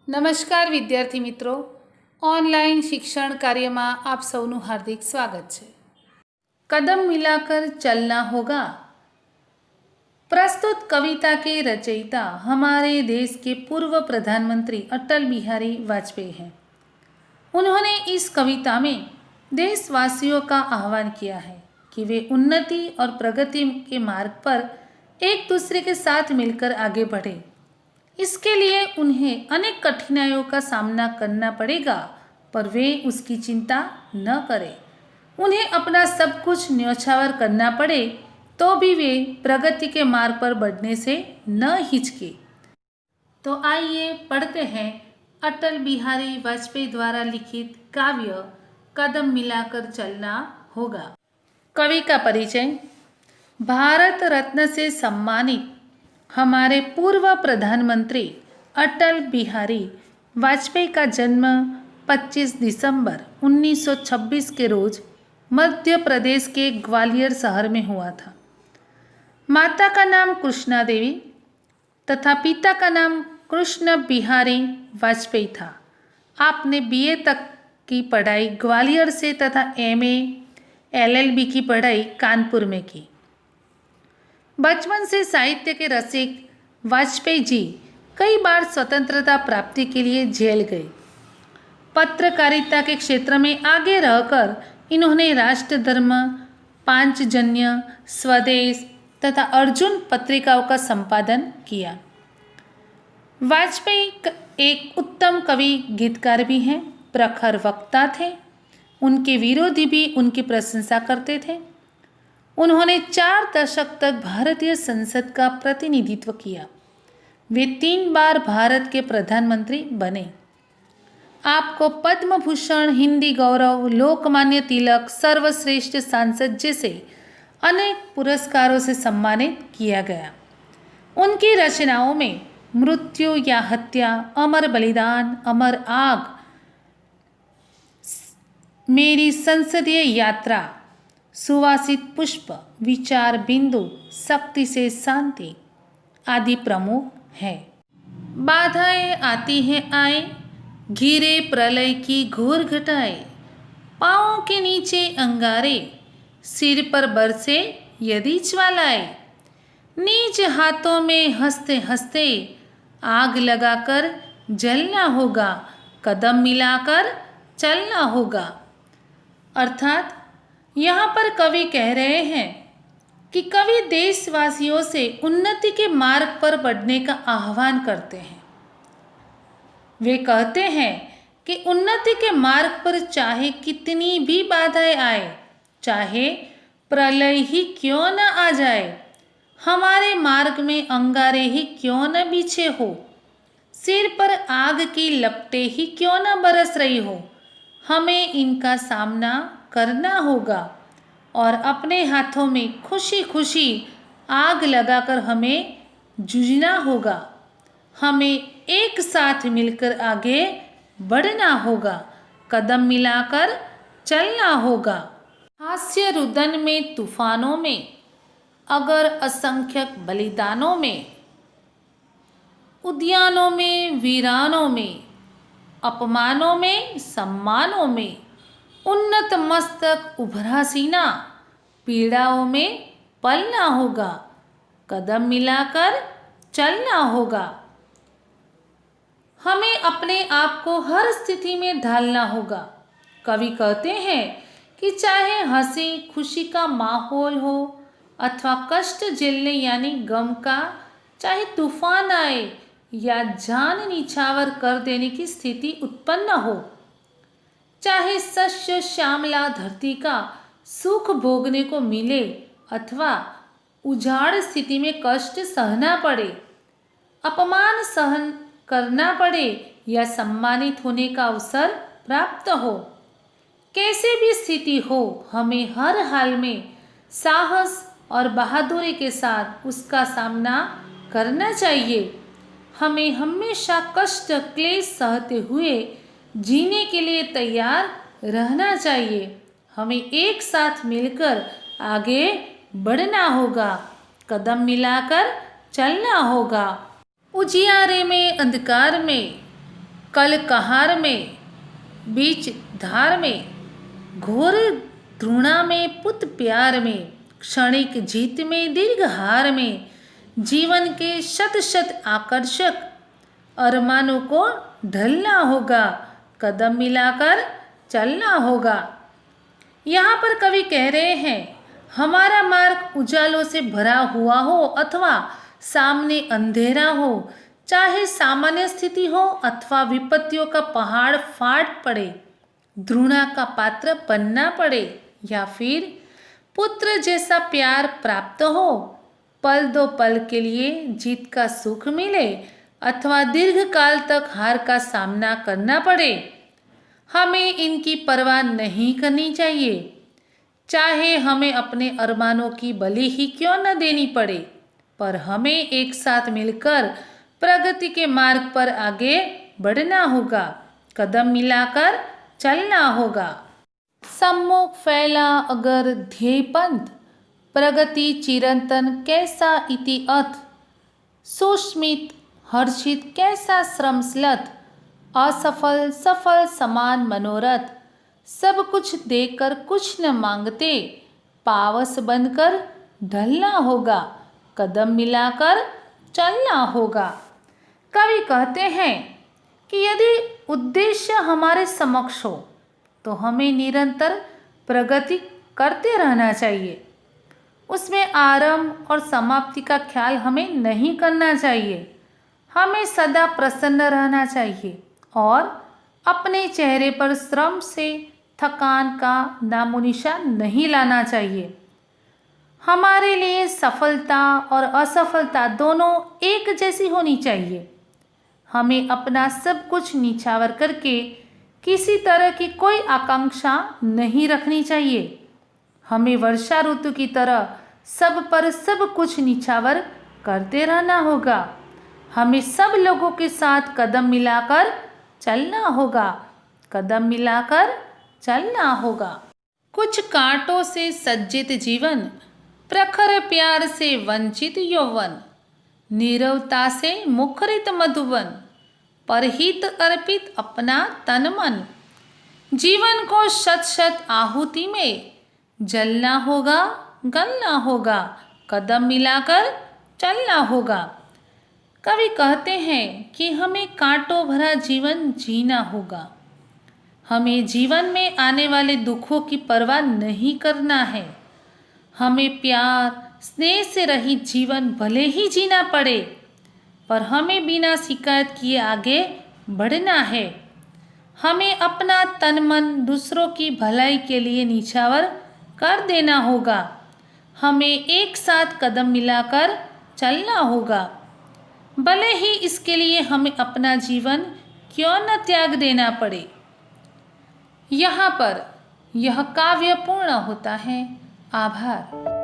નમસ્કાર વિદ્યાર્થી મિત્રો, ઓનલાઈન શિક્ષણ કાર્યમાં આપ સૌનું હાર્દિક સ્વાગત છે। कदम मिलाकर चलना होगा। प्रस्तुत कविता के रचयिता हमारे देश के पूर्व प्रधानमंत्री अटल बिहारी वाजपेयी हैं। उन्होंने इस कविता में देशवासियों का आह्वान किया है कि वे उन्नति और प्रगति के मार्ग पर एक दूसरे के साथ मिलकर आगे बढ़ें। इसके लिए उन्हें अनेक कठिनाइयों का सामना करना पड़ेगा, पर वे उसकी चिंता न करें। उन्हें अपना सब कुछ न्यौछावर करना पड़े तो भी वे प्रगति के मार्ग पर बढ़ने से न हिचके। तो आइए पढ़ते हैं अटल बिहारी वाजपेयी द्वारा लिखित काव्य कदम मिलाकर चलना होगा। कवि का परिचय। भारत रत्न से सम्मानित हमारे पूर्व प्रधानमंत्री अटल बिहारी वाजपेयी का जन्म 25 दिसंबर 1926 के रोज मध्य प्रदेश के ग्वालियर शहर में हुआ था। माता का नाम कृष्णा देवी तथा पिता का नाम कृष्ण बिहारी वाजपेयी था। आपने बीए तक की पढ़ाई ग्वालियर से तथा एमए एलएलबी की पढ़ाई कानपुर में की। बचपन से साहित्य के रसिक वाजपेयी जी कई बार स्वतंत्रता प्राप्ति के लिए जेल गए। पत्रकारिता के क्षेत्र में आगे रहकर इन्होंने राष्ट्र धर्म, पांचजन्य, स्वदेश तथा अर्जुन पत्रिकाओं का संपादन किया। वाजपेयी एक उत्तम कवि गीतकार भी हैं, प्रखर वक्ता थे। उनके विरोधी भी उनकी प्रशंसा करते थे। उन्होंने 4 दशक तक भारतीय संसद का प्रतिनिधित्व किया। वे 3 बार भारत के प्रधानमंत्री बने। आपको पद्म भूषण, हिंदी गौरव, लोकमान्य तिलक, सर्वश्रेष्ठ सांसद जैसे अनेक पुरस्कारों से सम्मानित किया गया। उनकी रचनाओं में मृत्यु या हत्या, अमर बलिदान, अमर आग, मेरी संसदीय यात्रा, सुवासित पुष्प, विचार बिंदु, शक्ति से शांति आदि प्रमुख है। बाधाएं आती हैं आए, घिरे प्रलय की घोर घटाए, पाँवों के नीचे अंगारे, सिर पर बरसे यदि ज्वालाए, नीच हाथों में हंसते हंसते आग लगाकर जलना होगा, कदम मिलाकर चलना होगा। अर्थात यहाँ पर कवि कह रहे हैं कि कवि देशवासियों से उन्नति के मार्ग पर बढ़ने का आह्वान करते हैं। वे कहते हैं कि उन्नति के मार्ग पर चाहे कितनी भी बाधाएं आए, चाहे प्रलय ही क्यों न आ जाए, हमारे मार्ग में अंगारे ही क्यों न बिछे हो, सिर पर आग की लपटें ही क्यों न बरस रही हो, हमें इनका सामना करना होगा और अपने हाथों में खुशी खुशी आग लगाकर हमें जूझना होगा। हमें एक साथ मिलकर आगे बढ़ना होगा, कदम मिलाकर चलना होगा। हास्य रुदन में, तूफानों में, अगर असंख्यक बलिदानों में, उद्यानों में, वीरानों में, अपमानों में, सम्मानों में, उन्नत मस्तक उभरा सीना, पीड़ाओं में पलना होगा, कदम मिलाकर चलना होगा। हमें अपने आप को हर स्थिति में ढालना होगा। कवि कहते हैं कि चाहे हंसी खुशी का माहौल हो अथवा कष्ट झेलने यानी गम का, चाहे तूफान आए या जान निछावर कर देने की स्थिति उत्पन्न हो, चाहे शस्य श्यामला धरती का सुख भोगने को मिले अथवा उजाड़ स्थिति में कष्ट सहना पड़े, अपमान सहन करना पड़े या सम्मानित होने का अवसर प्राप्त हो, कैसे भी स्थिति हो, हमें हर हाल में साहस और बहादुरी के साथ उसका सामना करना चाहिए। हमें हमेशा कष्ट क्लेश सहते हुए जीने के लिए तैयार रहना चाहिए। हमें एक साथ मिलकर आगे बढ़ना होगा, कदम मिलाकर चलना होगा। उजियारे में, अंधकार में, कल कहार में, बीच धार में, घोर द्रोणा में, पुत प्यार में, क्षणिक जीत में, दीर्घ हार में, जीवन के शत शत आकर्षक अरमानों को ढलना होगा, कदम मिलाकर चलना होगा। यहाँ पर कवि कह रहे हैं, हमारा मार्ग उजालों से भरा हुआ हो अथवा सामने अंधेरा हो, चाहे सामान्य स्थिति हो अथवा विपत्तियों का पहाड़ फाट पड़े, द्रोणा का पात्र बनना पड़े, या फिर पुत्र जैसा प्यार प्राप्त हो, पल दो पल के लिए जीत का सुख मिले अथवा दीर्घ काल तक हार का सामना करना पड़े, हमें इनकी परवाह नहीं करनी चाहिए। चाहे हमें अपने अरमानों की बलि ही क्यों न देनी पड़े, पर हमें एक साथ मिलकर प्रगति के मार्ग पर आगे बढ़ना होगा, कदम मिलाकर चलना होगा। सम्मुख फैला अगर ध्येय पंथ, प्रगति चिरंतन कैसा इति अथ, सुस्मित हर्षित कैसा श्रमस्लथ, असफल सफल समान मनोरथ, सब कुछ देकर कुछ न मांगते, पावस बनकर ढलना होगा, कदम मिलाकर चलना होगा। कवि कहते हैं कि यदि उद्देश्य हमारे समक्ष हो तो हमें निरंतर प्रगति करते रहना चाहिए। उसमें आरंभ और समाप्ति का ख्याल हमें नहीं करना चाहिए। हमें सदा प्रसन्न रहना चाहिए और अपने चेहरे पर श्रम से थकान का नामोनिशान नहीं लाना चाहिए। हमारे लिए सफलता और असफलता दोनों एक जैसी होनी चाहिए। हमें अपना सब कुछ निछावर करके किसी तरह की कोई आकांक्षा नहीं रखनी चाहिए। हमें वर्षा ऋतु की तरह सब पर सब कुछ निछावर करते रहना होगा। हमें सब लोगों के साथ कदम मिलाकर चलना होगा, कदम मिलाकर चलना होगा। कुछ कांटों से सज्जित जीवन, प्रखर प्यार से वंचित यौवन, नीरवता से मुखरित मधुबन, परहित अर्पित अपना तन मन, जीवन को शत शत आहुति में जलना होगा, गलना होगा, कदम मिलाकर चलना होगा। कवि कहते हैं कि हमें कांटों भरा जीवन जीना होगा। हमें जीवन में आने वाले दुखों की परवाह नहीं करना है। हमें प्यार स्नेह से रहित जीवन भले ही जीना पड़े, पर हमें बिना शिकायत किए आगे बढ़ना है। हमें अपना तन मन दूसरों की भलाई के लिए निछावर कर देना होगा। हमें एक साथ कदम मिलाकर चलना होगा, भले ही इसके लिए हमें अपना जीवन क्यों न त्याग देना पड़े। यहाँ पर यह काव्य पूर्ण होता है। आभार।